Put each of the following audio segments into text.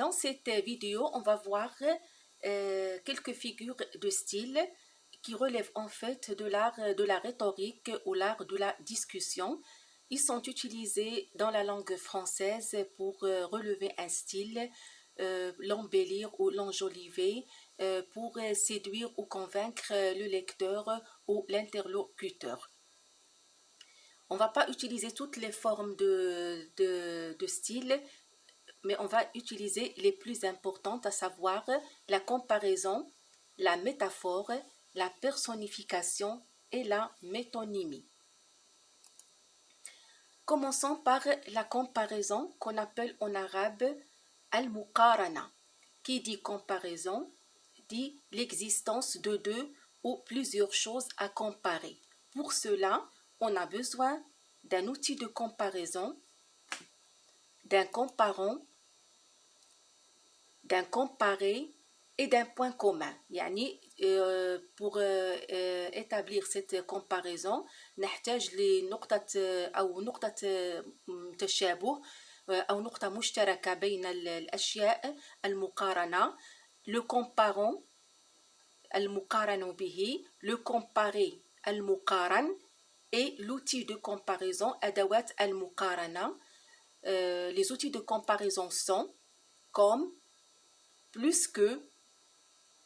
Dans cette vidéo, on va voir quelques figures de style qui relèvent en fait de l'art de la rhétorique ou l'art de la discussion. Ils sont utilisés dans la langue française pour relever un style, l'embellir ou l'enjoliver, pour séduire ou convaincre le lecteur ou l'interlocuteur. On ne va pas utiliser toutes les formes de style, mais on va utiliser les plus importantes, à savoir la comparaison, la métaphore, la personnification et la métonymie. Commençons par la comparaison qu'on appelle en arabe al-muqarana. Qui dit comparaison dit l'existence de deux ou plusieurs choses à comparer. Pour cela, on a besoin d'un outil de comparaison, d'un comparant, d'un comparé et d'un point commun. يعني pour établir cette comparaison نحتاج لنقطة أو نقطة تشابه أو نقطة مشتركة بين الأشياء المقارنة. Le comparant المقارن به, le comparé المقارن et l'outil de comparaison أدوات المقارنة. Les outils de comparaison sont comme, plus que,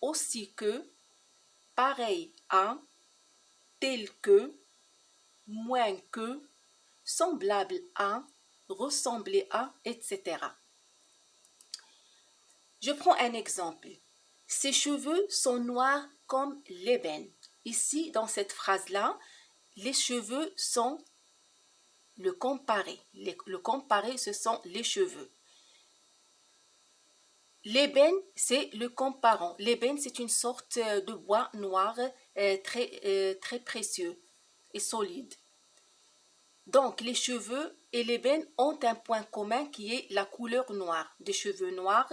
aussi que, pareil à, tel que, moins que, semblable à, ressembler à, etc. Je prends un exemple. Ses cheveux sont noirs comme l'ébène. Ici, dans cette phrase-là, les cheveux sont le comparé. Le comparé, ce sont les cheveux. L'ébène, c'est le comparant. L'ébène, c'est une sorte de bois noir très précieux et solide. Donc, les cheveux et l'ébène ont un point commun qui est la couleur noire. Des cheveux noirs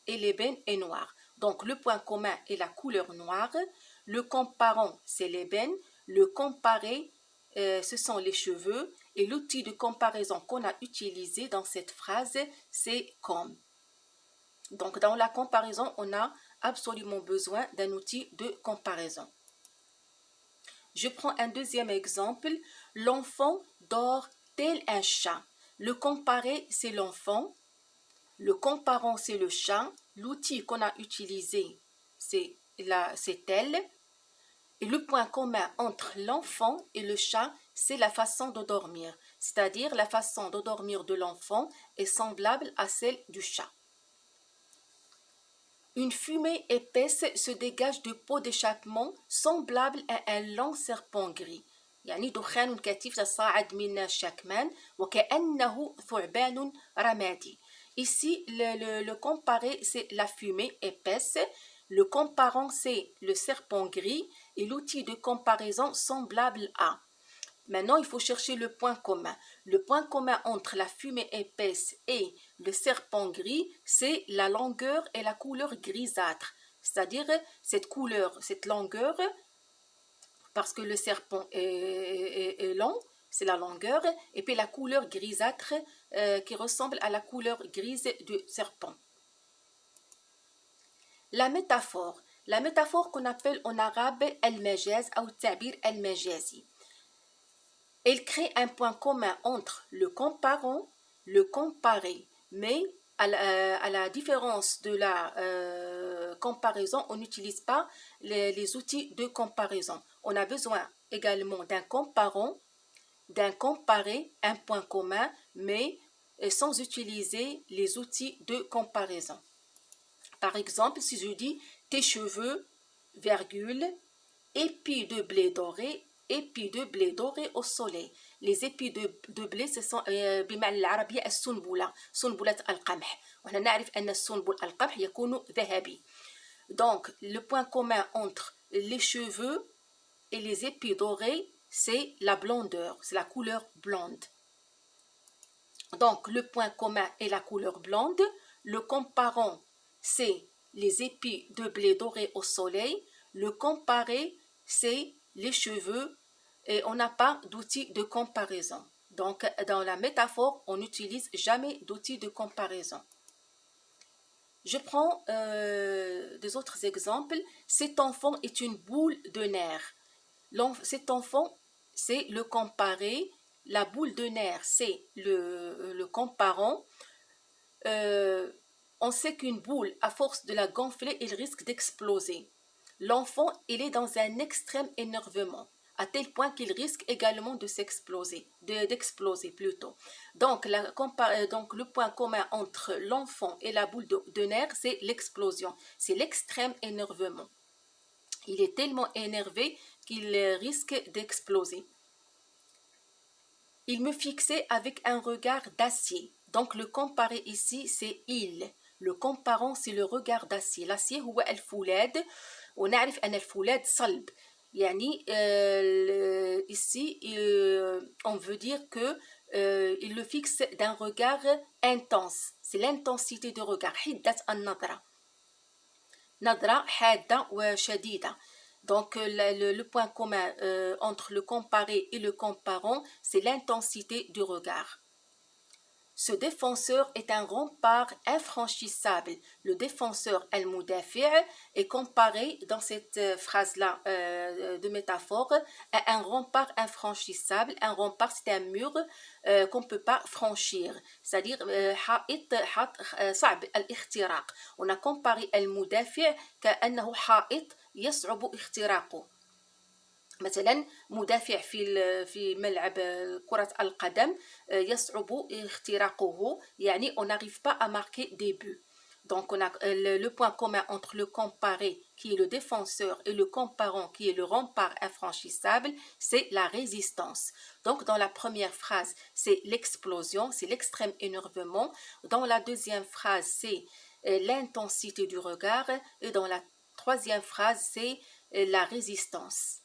et l'ébène est noir. Donc, le point commun est la couleur noire. Le comparant, c'est l'ébène. Le comparé, ce sont les cheveux. Et l'outil de comparaison qu'on a utilisé dans cette phrase, c'est comme. Donc, dans la comparaison, on a absolument besoin d'un outil de comparaison. Je prends un deuxième exemple. L'enfant dort tel un chat. Le comparé, c'est l'enfant. Le comparant, c'est le chat. L'outil qu'on a utilisé, c'est tel. Et le point commun entre l'enfant et le chat, c'est la façon de dormir. C'est-à-dire, la façon de dormir de l'enfant est semblable à celle du chat. Une fumée épaisse se dégage du pot d'échappement semblable à un long serpent gris. يعني دخان كثيف تصاعد من الشكمان وكأنه ثعبان رمادي. Ici, le comparé, c'est la fumée épaisse. Le comparant, c'est le serpent gris. Et l'outil de comparaison semblable à. Maintenant, il faut chercher le point commun. Le point commun entre la fumée épaisse et le serpent gris, c'est la longueur et la couleur grisâtre. C'est-à-dire cette couleur, cette longueur, parce que le serpent est long, c'est la longueur, et puis la couleur grisâtre qui ressemble à la couleur grise du serpent. La métaphore. La métaphore qu'on appelle en arabe al-majaz ou tabir al-majazi. Elle crée un point commun entre le comparant, le comparé, mais à la différence de la comparaison, on n'utilise pas les outils de comparaison. On a besoin également d'un comparant, d'un comparé, un point commun, mais sans utiliser les outils de comparaison. Par exemple, si je dis tes cheveux, virgule, épis de blé doré, épis de blé doré au soleil. Les épis de blé, ce sont بمعنى العربية السنبلة سنبلة القمح. وهنا نعرف أن السنبل القمح يكون ذهبي. Donc, le point commun entre les cheveux et les épis dorés, c'est la blondeur, c'est la couleur blonde. Donc, le point commun est la couleur blonde. Le comparant, c'est les épis de blé doré au soleil. Le comparé, c'est les cheveux et on n'a pas d'outil de comparaison. Donc, dans la métaphore, on n'utilise jamais d'outil de comparaison. Je prends des autres exemples. Cet enfant est une boule de nerfs. Cet enfant, c'est le comparé. La boule de nerfs, c'est le comparant. Euh, on sait qu'une boule, à force de la gonfler, il risque d'exploser. L'enfant, il est dans un extrême énervement, à tel point qu'il risque également de s'exploser, d'exploser plutôt. Donc, donc, le point commun entre l'enfant et la boule de nerfs, c'est l'explosion, c'est l'extrême énervement. Il est tellement énervé qu'il risque d'exploser. Il me fixait avec un regard d'acier. Donc le comparé ici, c'est il. Le comparant, c'est le regard d'acier. L'acier هو الفولاذ ونعرف أن الفولاذ صلب. يعني ici, on veut dire que il le fixe d'un regard intense. C'est l'intensité du regard. حدة النظرة. نظرة حادة وشديدة. Donc, le point commun entre le comparé et le comparant, c'est l'intensité du regard. Ce défenseur est un rempart infranchissable. Le défenseur, al-mudafi', est comparé dans cette phrase-là de métaphore à un rempart infranchissable. Un rempart, c'est un mur qu'on ne peut pas franchir. C'est-à-dire, صعب الاختراق. On a comparé al-mudafi' كأنه حائط يصعب اختراقه. مثلا مدافع في ملعب كرة القدم يصعب اختراقه يعني on n'arrive pas à marquer des buts. Donc on a le point commun entre le comparé qui est le défenseur et le comparant qui est le rempart infranchissable, c'est la résistance. Donc dans la première phrase, c'est l'explosion, c'est l'extrême énervement. Dans la deuxième phrase, c'est l'intensité du regard et dans la troisième phrase, c'est la résistance.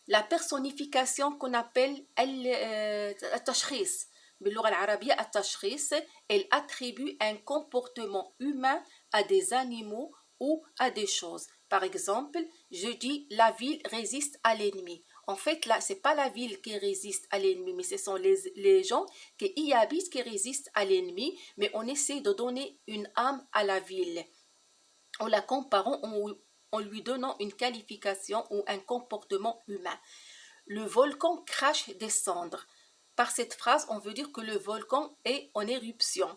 La personnification qu'on appelle التشخيص باللغة العربية التشخيص, elle attribue un comportement humain à des animaux ou à des choses. Par exemple, je dis la ville résiste à l'ennemi. En fait, là, ce n'est pas la ville qui résiste à l'ennemi, mais ce sont les gens qui y habitent qui résistent à l'ennemi, mais on essaie de donner une âme à la ville. En la comparant en lui donnant une qualification ou un comportement humain. Le volcan crache des cendres. Par cette phrase, on veut dire que le volcan est en éruption.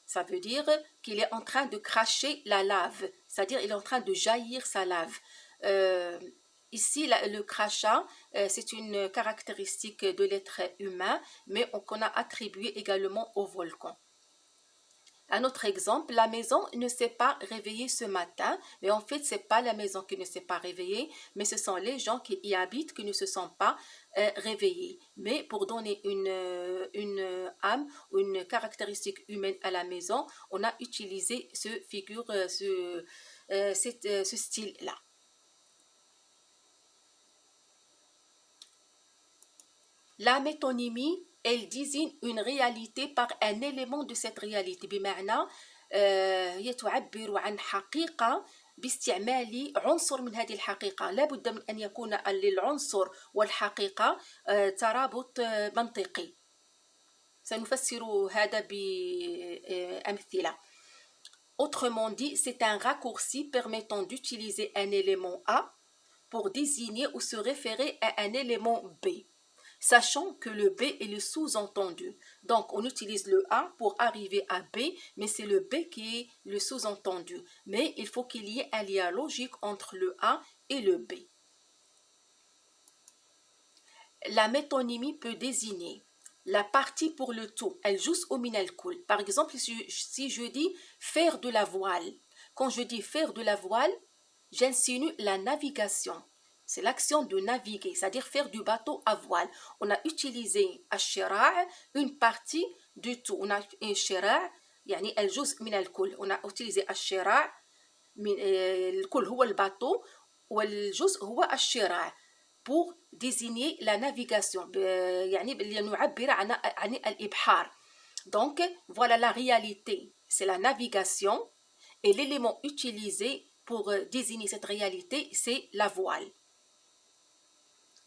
Ça veut dire qu'il est en train de cracher la lave, c'est-à-dire qu'il est en train de jaillir sa lave. Ici, le crachat, c'est une caractéristique de l'être humain, mais qu'on a attribué également au volcan. Un autre exemple, la maison ne s'est pas réveillée ce matin, mais en fait, ce n'est pas la maison qui ne s'est pas réveillée, mais ce sont les gens qui y habitent qui ne se sont pas réveillés. Mais pour donner une âme ou une caractéristique humaine à la maison, on a utilisé ce style-là. La métonymie, elle désigne une réalité par un élément de cette réalité. بمعنى هي تعبر عن حقيقة باستعمال عنصر من هذه الحقيقة. لا بد من أن يكون للعنصر والحقيقة ترابط منطقي. سنفسر هذا بأمثلة. Autrement dit, c'est un raccourci permettant d'utiliser un élément A pour désigner ou se référer à un élément B. Sachant que le B est le sous-entendu. Donc, on utilise le A pour arriver à B, mais c'est le B qui est le sous-entendu. Mais il faut qu'il y ait un lien logique entre le A et le B. La métonymie peut désigner la partie pour le tout. الجزء من الكل. Par exemple, si je dis faire de la voile. Quand je dis faire de la voile, j'insinue la navigation. C'est l'action de naviguer, c'est-à-dire faire du bateau à voile. On a utilisé الشراع, une partie du tout. On a الشراع يعني الجزء من الكل. On a utilisé الشراع الكل هو الباطو والجزء هو الشراع pour désigner la navigation. يعني اللي نعبر عن الإبحار. Donc voilà la réalité, c'est la navigation et l'élément utilisé pour désigner cette réalité, c'est la voile.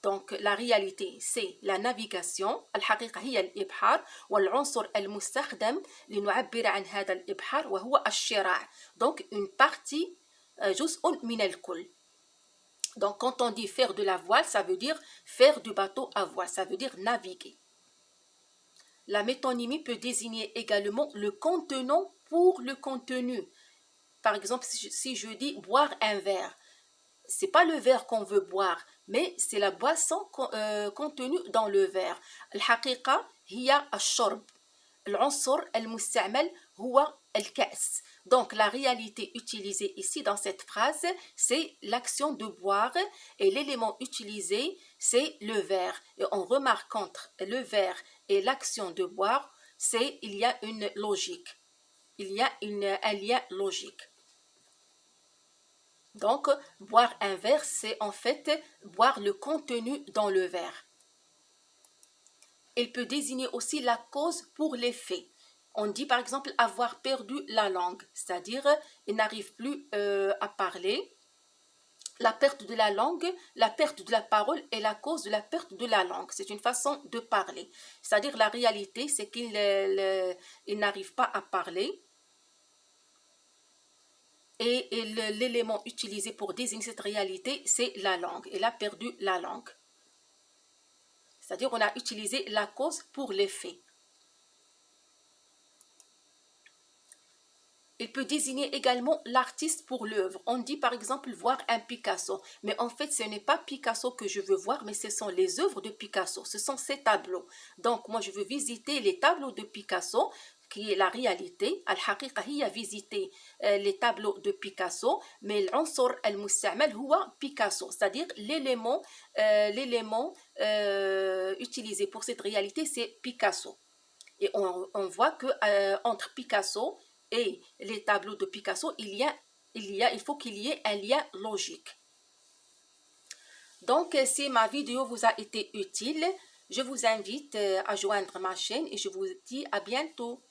Donc la réalité c'est la navigation. الحقيقة هي الإبحار. والعنصر المستخدم لنعبر عن هذا الإبحار وهو الشراع. Donc une partie جزء من الكل. Donc quand on dit faire de la voile, ça veut dire faire du bateau à voile, ça veut dire naviguer. La métonymie peut désigner également le contenant pour le contenu. Par exemple, si je dis boire un verre, c'est pas le verre qu'on veut boire, mais c'est la boisson contenue dans le verre. الحقيقة هي الشرب. العنصر المستعمل هو الكأس. Donc la réalité utilisée ici dans cette phrase, c'est l'action de boire et l'élément utilisé, c'est le verre. Et on remarque entre le verre et l'action de boire, il y a une logique. Il y a un lien logique. Donc, boire un verre, c'est en fait boire le contenu dans le verre. Il peut désigner aussi la cause pour l'effet. On dit par exemple avoir perdu la langue, c'est-à-dire il n'arrive plus à parler. La perte de la langue, la perte de la parole est la cause de la perte de la langue. C'est une façon de parler. C'est-à-dire la réalité, c'est qu'il n'arrive pas à parler. Et l'élément utilisé pour désigner cette réalité, c'est la langue. Il a perdu la langue. C'est-à-dire on a utilisé la cause pour l'effet. Il peut désigner également l'artiste pour l'œuvre. On dit par exemple voir un Picasso. Mais en fait, ce n'est pas Picasso que je veux voir, mais ce sont les œuvres de Picasso. Ce sont ses tableaux. Donc moi, je veux visiter les tableaux de Picasso, qui est la réalité. الحقيقة هي visiter les tableaux de Picasso, mais العنصر المستعمل هو Picasso, c'est-à-dire l'élément utilisé pour cette réalité, c'est Picasso. Et on voit que entre Picasso et les tableaux de Picasso, il faut qu'il y ait un lien logique. Donc, si ma vidéo vous a été utile, je vous invite à joindre ma chaîne et je vous dis à bientôt.